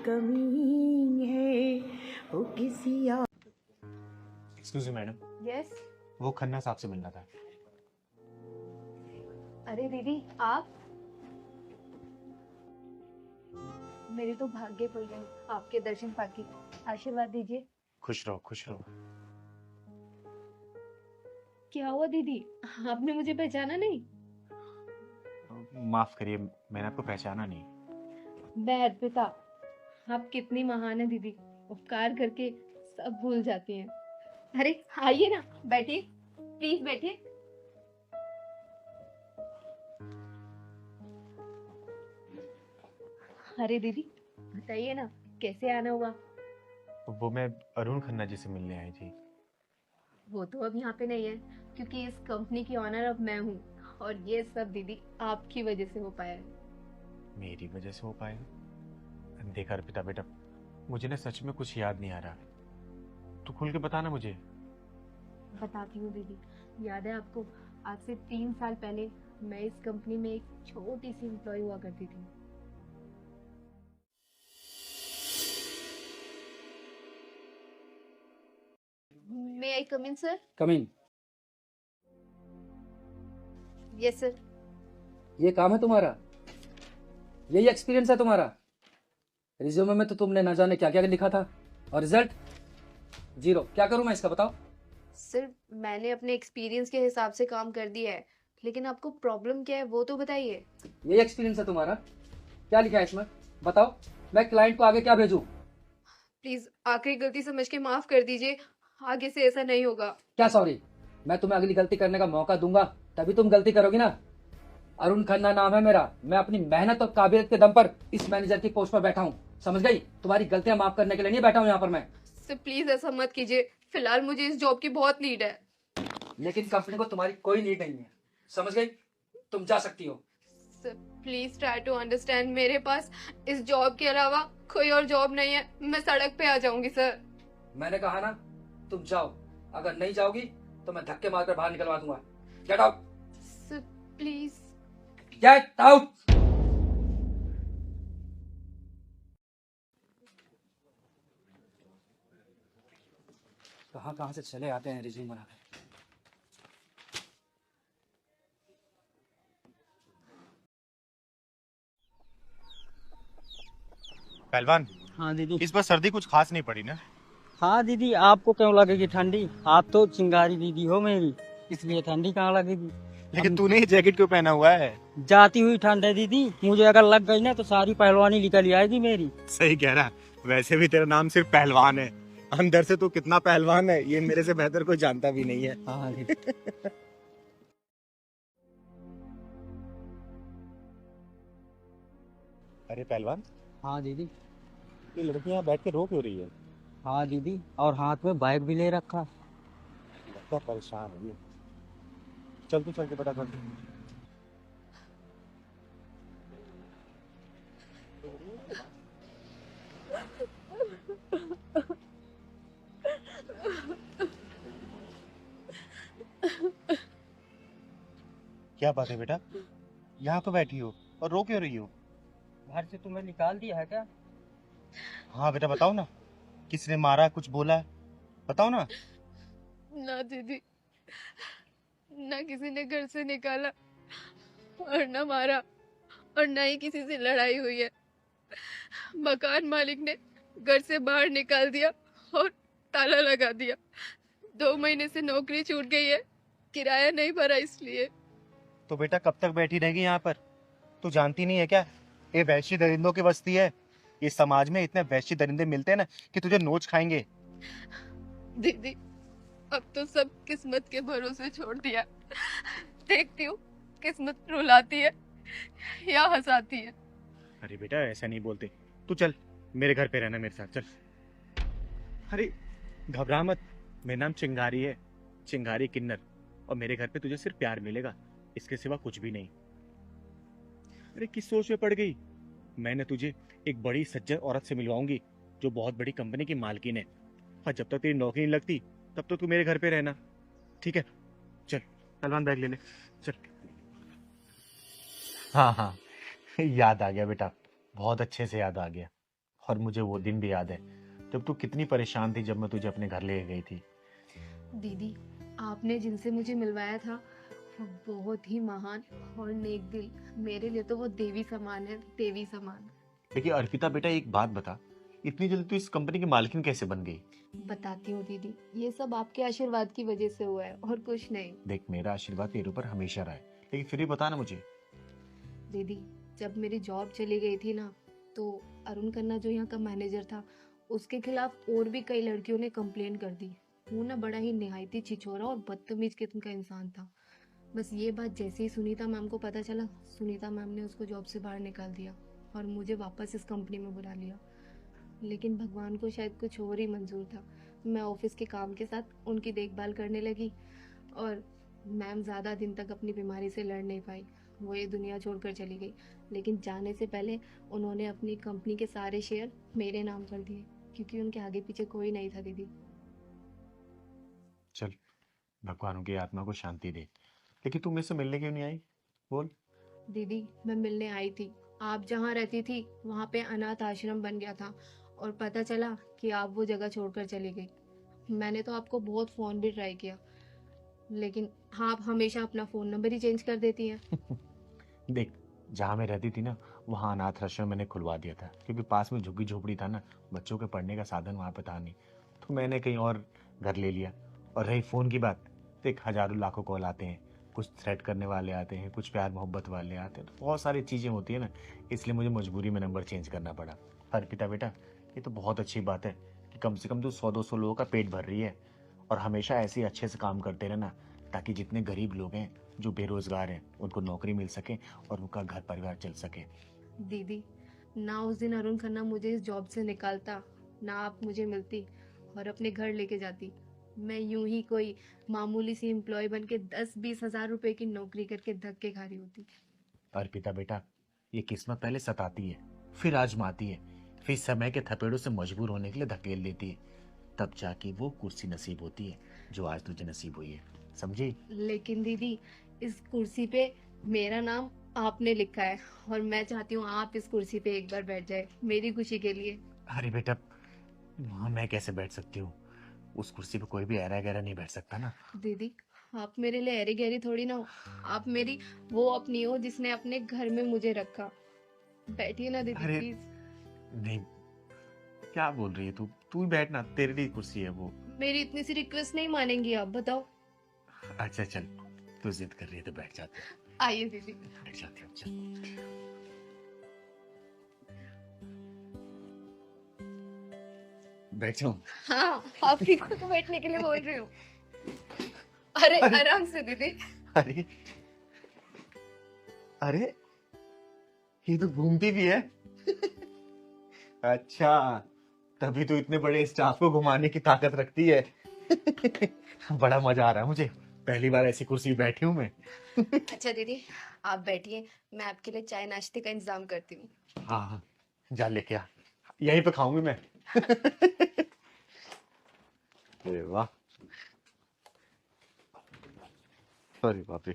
कमी है वो किसी और। Excuse me madam, yes. वो खन्ना साहब से मिलना था। अरे दीदी आप, मेरे तो भाग्य खुल गए आपके दर्शन पाके। आशीर्वाद दीजिए। खुश रहो खुश रहो। क्या हुआ दीदी, आपने मुझे पहचाना नहीं? माफ करिए, मैंने आपको पहचाना नहीं। मैं अर्पिता। आप कितनी महान है दीदी, उपकार करके सब भूल जाती हैं। अरे आइए ना, बैठिए, प्लीज बैठिए। अरे दीदी बताइए ना, कैसे आना हुआ? वो मैं अरुण खन्ना जी से मिलने आई थी। वो तो अब यहाँ पे नहीं है, क्योंकि इस कंपनी की ऑनर अब मैं हूँ, और ये सब दीदी आपकी वजह से हो पाया है। मेरी वजह से हो पाया? देखा अर्पिता बेटा, मुझे ना सच में कुछ याद नहीं आ रहा, तू खुल के बता ना मुझे। बताती हूँ दीदी। याद है आपको, आज से 3 साल पहले मैं इस कंपनी में एक छोटी सी एम्प्लॉय हुआ करती थी। May I come in sir? Come in. Yes sir. ये काम है तुम्हारा? यही एक्सपीरियंस है तुम्हारा? रिज्यूमे में तो तुमने ना जाने क्या क्या लिखा था, और रिजल्ट 0। क्या करूं मैं इसका, बताओ। सर मैंने अपने एक्सपीरियंस के हिसाब से काम कर दिया है, लेकिन आपको प्रॉब्लम क्या है वो तो बताइए। यही एक्सपीरियंस है तुम्हारा? क्या लिखा है इसमें, बताओ। मैं क्लाइंट को आगे क्या भेजूं? प्लीज आखिरी गलती समझ के माफ कर दीजिए, आगे से ऐसा नहीं होगा। क्या सॉरी? मैं तुम्हें अगली गलती करने का मौका दूंगा, तभी तुम गलती करोगी ना। अरुण खन्ना नाम है मेरा, मैं अपनी मेहनत और काबिलियत के दम पर इस मैनेजर की पोस्ट पर बैठा हूँ, समझ गई? तुम्हारी गलतियां माफ करने के लिए नहीं बैठा हूँ यहाँ पर मैं। सर प्लीज ऐसा मत कीजिए, फिलहाल मुझे इस जॉब की बहुत नीड है। लेकिन कंपनी को तुम्हारी कोई नीड नहीं है, समझ गई? तुम जा सकती हो। Sir please try to understand, मेरे पास इस जॉब के अलावा कोई और जॉब नहीं है, मैं सड़क पे आ जाऊंगी सर। मैंने कहा ना, तुम जाओ। अगर नहीं जाओगी तो मैं धक्के मारकर बाहर निकलवा दूंगा। Get out. Sir please. Get out. कहाँ कहाँ से चले आते हैं रिज्यूम बनाकर। पहलवान, हाँ दीदी। इस बार सर्दी कुछ खास नहीं पड़ी ना? हाँ दीदी, आपको क्यों लगेगी ठंडी? आप तो चिंगारी दीदी हो मेरी, इसलिए ठंडी कहाँ लगेगी। लेकिन तूने ये जैकेट क्यों पहना हुआ है? जाती हुई ठंड है दीदी, मुझे अगर लग गई ना तो सारी पहलवानी निकल आएगी मेरी। सही कह रहा, वैसे भी तेरा नाम सिर्फ पहलवान है, अंदर से तू कितना पहलवान है ये मेरे से बेहतर कोई जानता भी नहीं है। हाँ दीदी। अरे पहलवान, हाँ दीदी। ये लड़की यहाँ बैठ के रो क्यों रही है? हाँ दीदी, और हाथ में बैग भी ले रखा। लगता परेशान है ये। चल तू, चल के पता कर। क्या बात है बेटा, यहाँ पे बैठी हो और रो क्यों रही हो? घर से तुम्हें निकाल दिया है क्या? हाँ बेटा बताओ ना, किसने मारा, कुछ बोला है? बताओ ना। ना दीदी, ना किसी ने घर से निकाला और ना मारा, और ना ही किसी से लड़ाई हुई है। मकान मालिक ने घर से बाहर निकाल दिया और ताला लगा दिया। 2 महीने से नौकरी छूट गई है, किराया नहीं भरा इसलिए। तो बेटा कब तक बैठी रहेगी यहाँ पर? तू जानती नहीं है क्या, ये वैश्य दरिंदों की बस्ती है। इस समाज में इतने वैश्य दरिंदे मिलते हैं ना कि तुझे नोच खाएंगे। दीदी अब तो सब किस्मत के भरोसे छोड़ दिया, देखती हूँ किस्मत रुलाती है या हंसाती है। अरे बेटा ऐसा नहीं बोलते, तू चल मेरे घर पे रहना मेरे साथ, चल। अरे घबरा मत, मेरा नाम चिंगारी है, चिंगारी किन्नर, और मेरे घर पे तुझे सिर्फ प्यार मिलेगा, इसके सिवा कुछ भी नहीं। अरे किस सोच में पड़ गई? मैंने तुझे एक बड़ी सज्जन औरत से मिलवाऊंगी जो बहुत बड़ी कंपनी की मालकिन है, और जब तक तेरी नौकरी नहीं लगती तब तक तू मेरे घर पे रहना, ठीक है? चल सलमान, बैग ले ले, चल। हाँ हाँ, याद आ गया बेटा, बहुत अच्छे से याद आ गया। और मुझे वो दिन भी याद है जब तू कितनी परेशान थी जब मैं तुझे अपने घर ले गई थी। दीदी, आपने जिनसे मुझे मिलवाया था वो बहुत ही महान और नेक दिल, मेरे लिए तो वो देवी समान है, देवी समान। लेकिन अर्पिता बेटा एक बात बता, इतनी जल्दी तू इस कंपनी की मालकिन कैसे बन गई? बताती हूँ दीदी, ये सब आपके आशीर्वाद की वजह से हुआ है और कुछ नहीं। देख, मेरा आशीर्वाद तेरे ऊपर हमेशा रहा है, लेकिन फिर भी बता ना मुझे। दीदी, जब मेरी जॉब चली गई थी ना, तो अरुण खन्ना जो यहाँ का मैनेजर था, उसके खिलाफ और भी कई लड़कियों ने कंप्लेन कर दी। वो ना बड़ा ही निहायती छिछोरा और बदतमीज किस्म का इंसान था। बस ये बात जैसे ही सुनीता मैम को पता चला, सुनीता मैम ने उसको जॉब से बाहर निकाल दिया और मुझे वापस इस कंपनी में बुला लिया। लेकिन भगवान को शायद कुछ और ही मंजूर था। मैं ऑफिस के काम के साथ उनकी देखभाल करने लगी और मैम ज़्यादा दिन तक अपनी बीमारी से लड़ नहीं पाई। वो ये दुनिया छोड़कर चली गई, लेकिन जाने से पहले उन्होंने अपनी कंपनी के सारे शेयर मेरे नाम कर दिए, क्योंकि उनके आगे पीछे कोई नहीं था। दीदी, चल, भगवान उनकी आत्मा को शांति दे। लेकिन तू मेरे से मिलने क्यों नहीं आई? बोल। दीदी मैं मिलने आई थी। आप जहाँ रहती थी वहाँ पे अनाथ आश्रम बन गया था और पता चला कि आप वो जगह छोड़कर चली गई। मैंने तो आपको बहुत फ़ोन भी ट्राई किया, लेकिन आप हमेशा अपना फ़ोन नंबर ही चेंज कर देती हैं। देख, जहाँ मैं रहती थी ना, वहाँ अनाथ आश्रम मैंने खुलवा दिया था, क्योंकि पास में झुग्गी झोपड़ी था ना, बच्चों के पढ़ने का साधन वहाँ पे था नहीं, तो मैंने कहीं और घर ले लिया। और रही फ़ोन की बात, देख हजारों लाखों कॉल आते हैं, कुछ थ्रेट करने वाले आते हैं, कुछ प्यार मोहब्बत वाले आते हैं, तो बहुत सारी चीज़ें होती है ना, इसलिए मुझे मजबूरी में नंबर चेंज करना पड़ा। अर्पिता बेटा, ये तो बहुत अच्छी बात है कि कम से कम तू 100-200 लोगों का पेट भर रही है, और हमेशा ऐसे ही अच्छे से काम करते रहना, ताकि जितने गरीब लोग हैं जो बेरोजगार हैं उनको नौकरी मिल सके और उनका घर परिवार चल सके। दीदी, ना उस दिन अरुण खन्ना मुझे इस जॉब से निकालता, ना आप मुझे मिलती और अपने घर लेके जाती। मैं यूं ही कोई मामूली सी एम्प्लॉय बन के 10-20 हजार रुपए की नौकरी करके धक्के खा रही होती। अर्पिता बेटा, ये किस्मत पहले सताती है, फिर आजमाती है, फिर समय के थपेड़ों से मजबूर होने के लिए धकेल देती है, तब जाके वो कुर्सी नसीब होती है जो आज तुझे नसीब हुई है, समझी? लेकिन दीदी, इस कुर्सी पे मेरा नाम आपने लिखा है और मैं चाहती हूँ आप इस कुर्सी पे एक बार बैठ जाए, मेरी खुशी के लिए। अरे बेटा, वहाँ मैं कैसे बैठ सकती हूँ? उस कुर्सी पे कोई भी ऐरा गैरा नहीं बैठ सकता ना। दीदी, आप मेरे लिए ऐरी गहरी थोड़ी ना हो, आप मेरी वो अपनी हो जिसने अपने घर में मुझे रखा। बैठिए ना दीदी, अरे प्लीज। नहीं, क्या बोल रही है तू? तू ही बैठ ना, तेरे लिए कुर्सी है वो। मेरी इतनी सी रिक्वेस्ट नहीं मानेंगी आप? बताओ। अच्छा चल, तू जिद कर रही है तो बैठ जाते हैं। आइए दीदी। बैठ जाते हैं, चल। बैठ जाऊं? हाँ, आपकी को बैठने के लिए बोल रही हूँ। अरे आराम से दीदी। अरे अरे, ये तो घूमती भी है। अच्छा, तभी तो इतने बड़े स्टाफ को घुमाने की ताकत रखती है। बड़ा मजा आ रहा है मुझे, पहली बार ऐसी कुर्सी पे बैठी हूँ मैं। अच्छा दीदी, आप बैठिए, मैं आपके लिए चाय नाश्ते का इंतजाम करती हूँ। हाँ हाँ, जा लेके आ, यहीं पे खाऊंगी मैं। अरे वाह, अरे बाप रे।